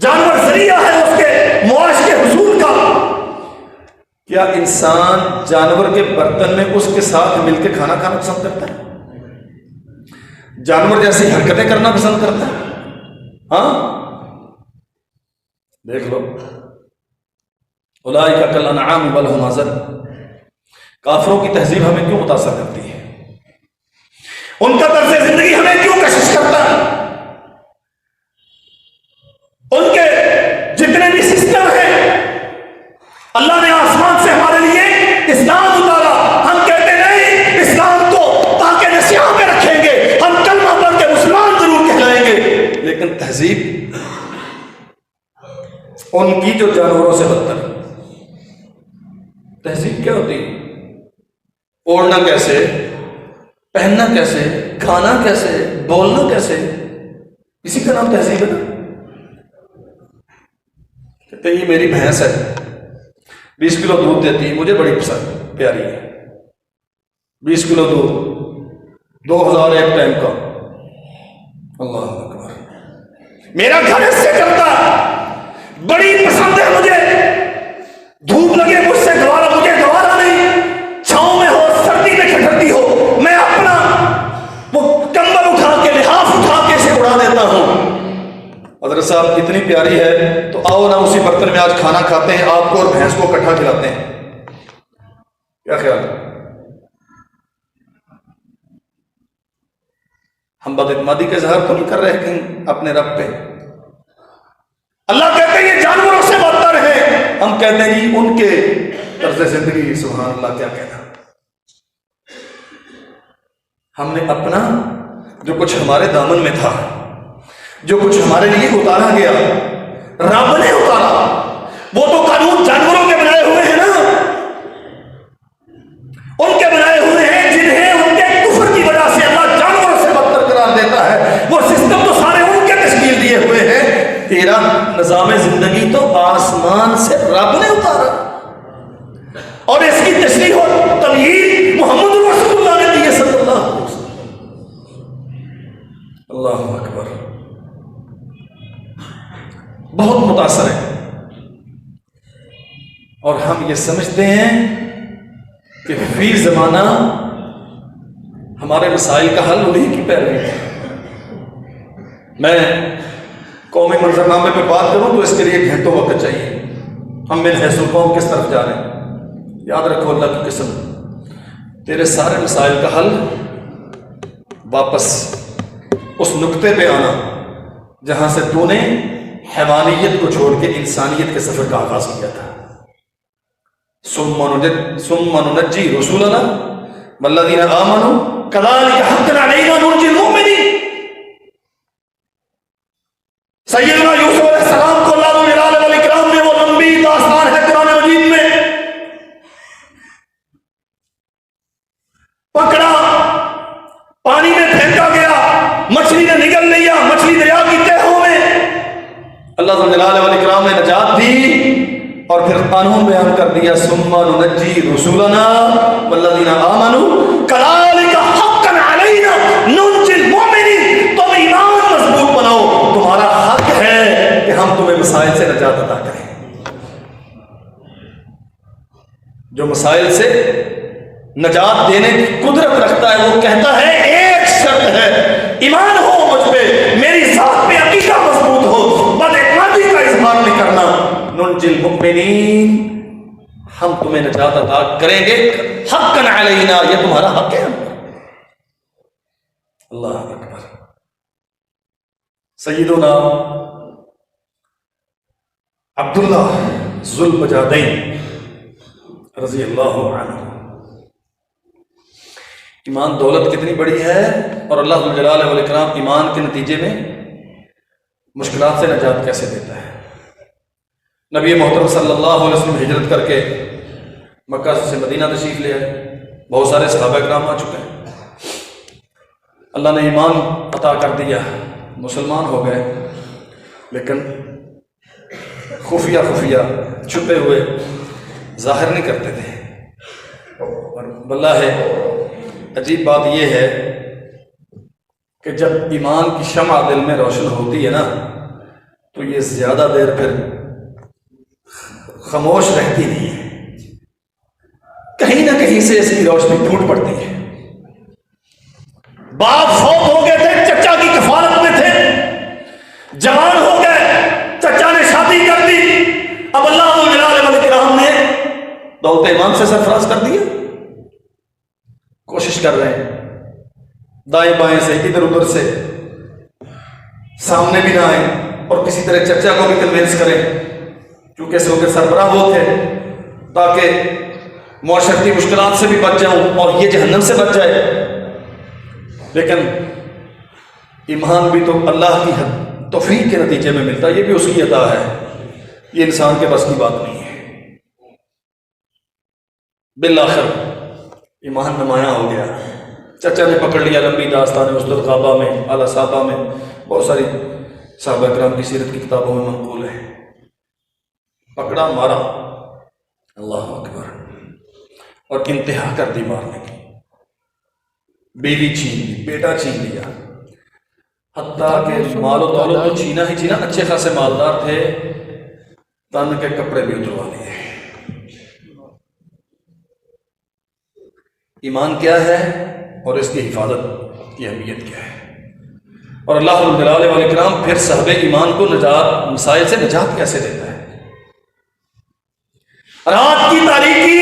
جانور ذریعہ ہے اس کے معاش کے حصول کا۔ کیا انسان جانور کے برتن میں اس کے ساتھ مل کے کھانا کھانا پسند کرتا ہے؟ جانور جیسی حرکتیں کرنا پسند کرتا ہے؟ ہاں دیکھ لو، اولئک کالانعام بل هم اضل۔ کافروں کی تہذیب ہمیں کیوں متاثر کرتی ہے؟ ان کا طرز زندگی ہمیں کیوں کشش کرتا ہے؟ ان کے جتنے بھی سسٹم ہیں، اللہ نے آسمان سے ہمارے لیے اسلام اتارا، ہم کہتے نہیں اسلام کو تاکہ نشیاں پہ رکھیں گے، ہم کلمہ پڑھ کے مسلمان ضرور کہلائیں گے، لیکن تہذیب ان کی جو جانوروں سے بدتر۔ تہذیب کیا ہوتی ہے؟ اوڑھنا کیسے، پہننا کیسے، کھانا کیسے، بولنا کیسے، اسی کا نام تہذیب ہے نا۔ کہ یہ میری بھینس ہے 20 کلو دودھ دیتی ہے، مجھے بڑی پسند پیاری ہے، 20 کلو دودھ 2000 ایک ٹائم کا، اللہ اکبر، میرا گھر اس سے چلتا، بڑی پسند ہے مجھے، دھوپ لگے مجھ سے گوارا، مجھے گوارا نہیں، چھاؤں میں ہو سردی میں ٹھٹھرتی ہو، میں اپنا وہ کمبل اٹھا کے لحاف اٹھا کے اسے اڑا دیتا ہوں۔ حضرت صاحب اتنی پیاری ہے تو آؤ نا اسی برتن میں آج کھانا کھاتے ہیں، آپ کو اور بھینس کو اکٹھا کھلاتے ہیں، کیا خیال ہے؟ ہم بد اعتمادی کا اظہار تو نہیں کر رہے کہیں اپنے رب پہ؟ اللہ کہتے ہیں یہ جانوروں سے بدتر ہے، ہم کہتے ہیں جی ان کے طرز زندگی، سبحان اللہ، کیا کہنا۔ ہم نے اپنا جو کچھ ہمارے دامن میں تھا، جو کچھ ہمارے لیے اتارا گیا، رب نے اتارا، وہ تو قانون جانوروں کے بنائے ہوئے ہیں نا، ان کے بنائے ہوئے ہیں جنہیں ان کے کفر کی وجہ سے اللہ جانوروں سے بدتر قرار دیتا ہے، وہ سسٹم تو سارے ان کے تشکیل دیے ہوئے ہیں، تیرا نظام زندگی تو آسمان سے رب نے اتارا، اور اس کی تشریح اور تمہید محمد رسول اللہ نے دی ہے صلی اللہ علیہ وسلم۔ اللہ اکبر، بہت متاثر ہے، اور ہم یہ سمجھتے ہیں کہ فی زمانہ ہمارے مسائل کا حل انہیں کی پیروی ہے۔ میں قومی منظرنامے پہ بات کروں تو اس کے لیے گھنٹوں وقت چاہیے، ہم من حیث القوم کس طرف جا رہے ہیں۔ یاد رکھو اللہ کی قسم، تیرے سارے مسائل کا حل واپس اس نقطے پہ آنا جہاں سے تو نے حیوانیت کو چھوڑ کے انسانیت کے سفر کا آغاز کیا تھا۔ ثم ننجی رسولنا والذین آمنوا کذالک حقا علینا ننجی المؤمنین۔ سیدنا یوسف علیہ السلام کو اللہ جلال والاکرام نے وہ لمبی داستان ہے قرآن مجید میں، پکڑا، پانی میں پھینکا گیا، مچھلی نے نگل لیا، مچھلی دریا کی تہوں میں، اللہ جلال والاکرام نے نجات دی، اور پھر قانون بیان کر دیا ثم ننجی رسولنا والذین آمنوا کذالک حقا علینا ننجی المؤمنین۔ تم ایمان مضبوط بناؤ، تمہارا حق ہے کہ ہم تمہیں مسائل سے نجات عطا کریں۔ جو مسائل سے نجات دینے کی قدرت رکھتا ہے وہ کہتا ہے ایک شرط ہے، ایمان ہو مجھ پہ، میری ذات پہ عقیدہ مضبوط ہو، بد اعتمادی کا اظہار نہیں کرنا، ننجی المؤمنین، ہم تمہیں نجات عطا کریں گے، حقا علینا، یہ تمہارا حق ہے۔ اللہ اکبر۔ سیدنا عبداللہ ذو البجادین رضی اللہ عنہ، ایمان دولت کتنی بڑی ہے، اور اللہ ذو الجلال والاکرام ایمان کے نتیجے میں مشکلات سے نجات کیسے دیتا ہے۔ نبی محترم صلی اللہ علیہ وسلم ہجرت کر کے مکہ سے مدینہ تشریف لے آئے، بہت سارے صحابہ کرام آ چکے ہیں، اللہ نے ایمان عطا کر دیا، مسلمان ہو گئے، لیکن خفیہ خفیہ چھپے ہوئے ظاہر نہیں کرتے تھے۔ اور واللہ عجیب بات یہ ہے کہ جب ایمان کی شمع دل میں روشن ہوتی ہے نا تو یہ زیادہ دیر پھر خاموش رہتی نہیں ہے، کہیں نہ کہیں سے اس کی روشنی ٹوٹ پڑتی ہے۔ باپ فوت ہو گئے تھے، چچا کی کفالت میں تھے، جوان ہو گئے، چچا نے شادی کر دی، اب اللہ جلال والاکرام نے دولت ایمان سے سرفراز کر دیا، کوشش کر رہے ہیں دائیں بائیں سے، ادھر ادھر سے، سامنے بھی نہ آئیں، اور کسی طرح چچا کو بھی کنوینس کریں، کیونکہ اس وقت سربراہ وہ تھے، تاکہ معاشرتی مشکلات سے بھی بچ جاؤں اور یہ جہنم سے بچ جائے۔ لیکن ایمان بھی تو اللہ کی توفیق کے نتیجے میں ملتا ہے، یہ بھی اس کی عطا ہے، یہ انسان کے بس کی بات نہیں ہے۔ بالآخر ایمان نمایاں ہو گیا، چچا نے پکڑ لیا، لمبی داستان ہے، اسد غابہ میں، اعلیٰ صحابہ میں، بہت ساری صحابہ کرام کی سیرت کی کتابوں میں منقول ہے۔ پکڑا مارا، اللہ اکبر، اور انتہا کر دی مارنے کی، بیوی چھین لی، بیٹا چھین لیا، حتیٰ کہ مال و دولت تو چھینا ہی چھینا، اچھے خاصے مالدار تھے، تن کے کپڑے بھی اتروا لیے۔ ایمان کیا ہے اور اس کی حفاظت کی اہمیت کیا ہے؟ اور اللہ رب الجلال والاکرام پھر صاحب ایمان کو نجات، مسائل سے نجات کیسے دیتا ہے؟ رات کی تاریکی،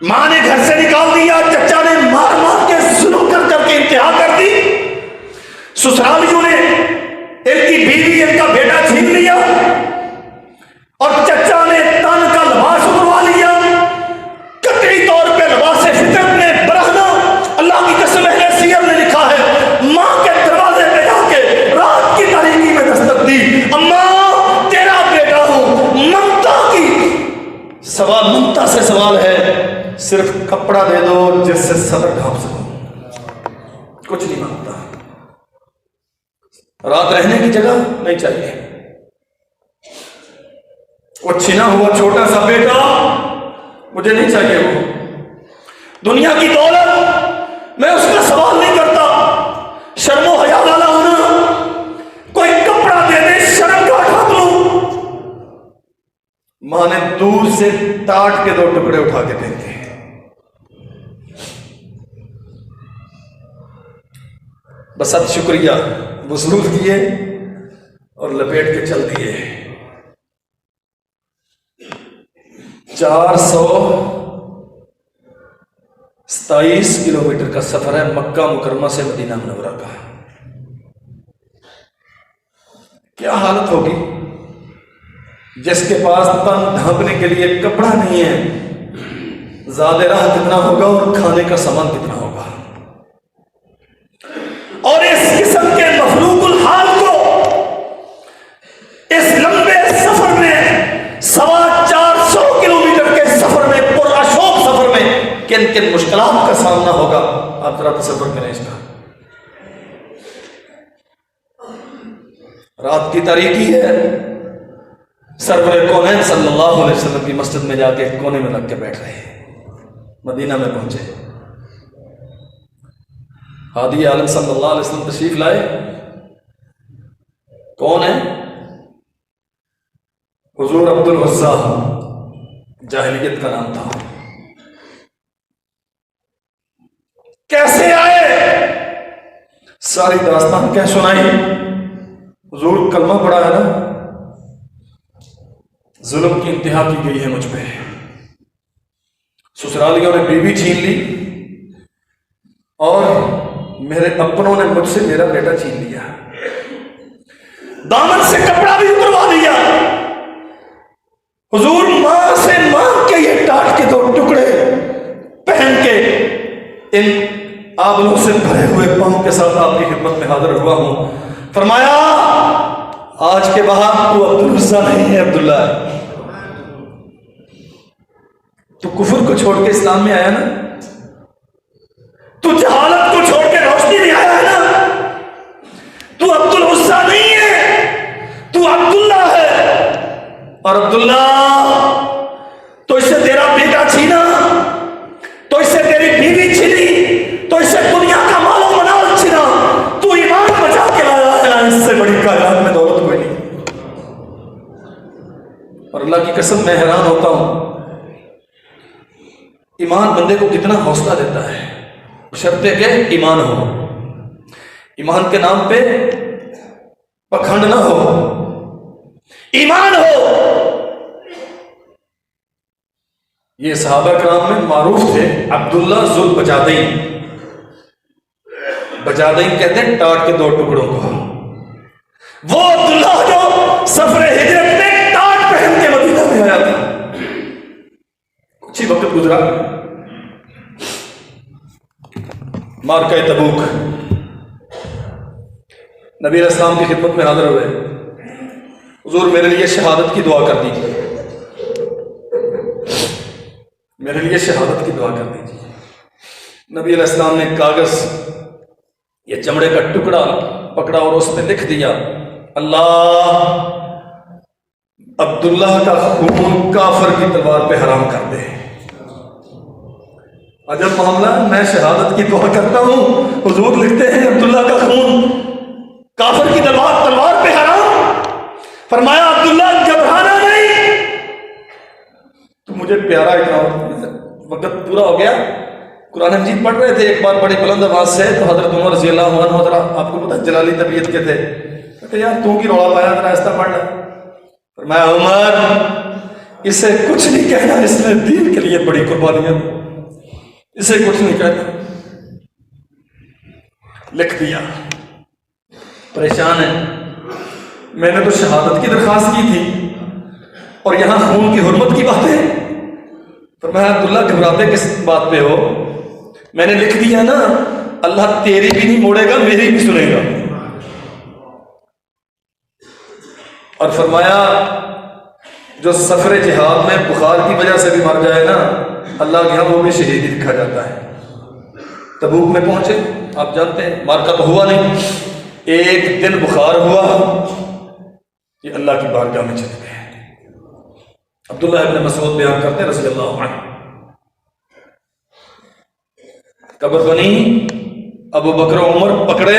ماں نے گھر سے نکال دیا، چچا نے مار مار کے ظلم کر کر کے انتہا کر دی، سسرالیوں نے ان کی بیوی، ان کا بیٹا چھین لیا، اور چچا نے تن کا لباس اتروا لیا، قطعی طور پہ لباس فطرت میں برہنہ۔ اللہ کی قسم اہل سیر نے لکھا ہے ماں کے دروازے پہ جا کے رات کی تاریکی میں دستک دی، اماں تیرا بیٹا ہوں، ممتا کی سوال، ممتا سے سوال ہے، صرف کپڑا دے دو جس سے صدر ڈھانپ سکو، کچھ نہیں مانگتا، رات رہنے کی جگہ نہیں چاہیے، وہ چھنا ہوا چھوٹا سا بیٹا مجھے نہیں چاہیے، وہ دنیا کی دولت میں اس کا سوال نہیں کرتا، شرم و حیا والا ہونا، کوئی کپڑا دے دے شرم کا ڈھانپ لوں۔ ماں نے دور سے ٹاٹ کے 2 ٹکڑے اٹھا کے پھینکے، بس اب شکریہ وصول کیے اور لپیٹ کے چل دیے۔ 427 کلومیٹر کا سفر ہے مکہ مکرمہ سے مدینہ منورہ کا۔ کیا حالت ہوگی جس کے پاس تن ڈھانپنے کے لیے کپڑا نہیں ہے، زیادہ راہ کتنا ہوگا اور کھانے کا سامان کتنا ہوگا؟ اور اس قسم کے مخلوق الحال کو اس لمبے سفر میں 450 کلومیٹر کے سفر میں، پراشوب سفر میں کن کن مشکلات کا سامنا ہوگا، آپ ذرا تصور کریں اس کا۔ رات کی تاریکی ہے، سرور کونین صلی اللہ علیہ وسلم کی مسجد میں جا کے کونے میں لگ کے بیٹھ رہے ہیں، مدینہ میں پہنچے، ہادی عالم صلی اللہ علیہ وسلم تشریف لائے، کون ہے؟ حضور عبد العزا، جاہلیت کا نام تھا۔ کیسے آئے؟ ساری داستان کہہ سنائی، حضور کلمہ پڑھا ہے نا، ظلم کی انتہا کی گئی ہے مجھ پہ، سسرالیوں نے بیوی چھین لی اور میرے اپنوں نے مجھ سے میرا بیٹا چھین لیا، دامن سے کپڑا بھی اتروا لیا۔ حضور ماں سے مانگ کے یہ ٹاٹ کے 2 ٹکڑے پہن کے ان آبلوں سے بھرے ہوئے پاؤں کے ساتھ آپ کی خدمت میں حاضر ہوا ہوں۔ فرمایا آج کے بعد تو عبدالعزا نہیں ہے، عبداللہ ہے۔ تو کفر کو چھوڑ کے اسلام میں آیا نا، تو جہالت کو چھوڑ کے روشنی میں آیا ہے نا، تو عبدالعزا نہیں ہے، تو عبداللہ ہے، اور عبداللہ تو اس سے تیرا بیٹا چھینا، تو اس سے تیری بیوی چھینی، تو اس سے دنیا کا مال و منال چھینا، تو ایمان بچا کے لایا ہے، اس سے بڑی کائنات میں دولت کوئی نہیں۔ اور اللہ کی قسم میں حیران ہوتا ہوں، ایمان بندے کو کتنا حوصلہ دیتا ہے، شرط ہے کہ ایمان ہو، ایمان کے نام پہ پکھنڈ نہ ہو، ایمان ہو۔ یہ صحابہ کرام میں معروف تھے، عبداللہ ذو البجادین، بجادین کہتے ہیں ٹاٹ کے 2 ٹکڑوں کو، وہ عبداللہ جو سفر ہجرت میں ٹاٹ پہن کے مدینہ میں آیا تھا۔ کچھ ہی وقت گزرا، مارکہ تبوک، نبی علیہ السلام کی خدمت میں حاضر ہوئے، حضور میرے لیے شہادت کی دعا کر دیجیے، میرے لیے شہادت کی دعا کر دیجیے۔ نبی علیہ السلام نے کاغذ، یہ چمڑے کا ٹکڑا پکڑا اور اس پہ لکھ دیا، اللہ عبداللہ کا خون کافر کی تلوار پہ حرام کر دے۔ عجب معاملہ، میں شہادت کی دعا کرتا ہوں، حضور لکھتے ہیں عبداللہ کا خون کافر کی تلوار پہ حرام۔ فرمایا عبداللہ گھبرانا نہیں، تو مجھے پیارا اتنا وقت پورا ہو گیا، قرآن مجید پڑھ رہے تھے، ایک بار بڑی بلند آواز سے، تو حضرت عمر رضی اللہ عنہ ذرا آپ کو پتہ جلالی طبیعت کے تھے، کہتے یار تو کی رولا پایا ذرا ایسا پڑھ لے۔ فرمایا عمر اسے کچھ نہیں کہنا، اس نے دین کے لیے بڑی قربانیاں، اسے کچھ نہیں کہنا۔ لکھ دیا، پریشان ہے، میں نے تو شہادت کی درخواست کی تھی اور یہاں خون کی حرمت کی باتیں۔ فرمایا عبداللہ گھبراتے کس بات پہ ہو، میں نے لکھ دیا نا، اللہ تیری بھی نہیں موڑے گا، میری بھی سنے گا۔ اور فرمایا جو سفر جہاد میں بخار کی وجہ سے بھی مر جائے نا، اللہ کے ہاں وہ بھی شہید ہی لکھا جاتا ہے۔ تبوک میں پہنچے، آپ جانتے ہیں مارکا تو ہوا نہیں، ایک دن بخار ہوا، یہ اللہ کی بارگاہ میں چلے گئے۔ عبداللہ ابن مسعود بیان کرتے ہیں رضی اللہ عنہ، قبر بنی، ابو بکر و عمر پکڑے،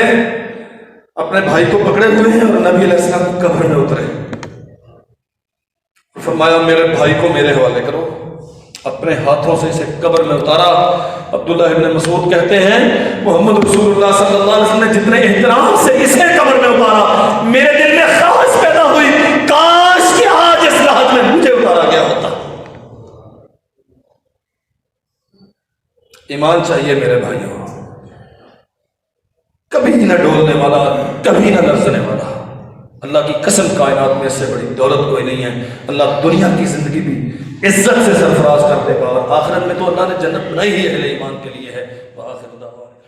اپنے بھائی کو پکڑے ہوئے ہیں اور نبی علیہ السلام قبر میں اترے۔ فرمایا میرے بھائی کو میرے حوالے کرو، اپنے ہاتھوں سے اسے قبر میں اتارا۔ عبداللہ ابن مسعود کہتے ہیں محمد رسول اللہ صلی اللہ علیہ وسلم نے جتنے احترام سے اسے قبر میں اتارا، میرے دل میں خواہش پیدا ہوئی کاش کہ آج اس راحت میں مجھے اتارا گیا ہوتا۔ ایمان چاہیے میرے بھائیوں، کبھی نہ ڈولنے والا، کبھی نہ لرزنے والا۔ اللہ کی قسم کائنات میں اس سے بڑی دولت کوئی نہیں ہے۔ اللہ دنیا کی زندگی بھی عزت سے سرفراز کر دے گا، اور آخرت میں تو اللہ نے جنت بنائی ہی اہل ایمان کے لیے ہے۔ وآخر دعوانا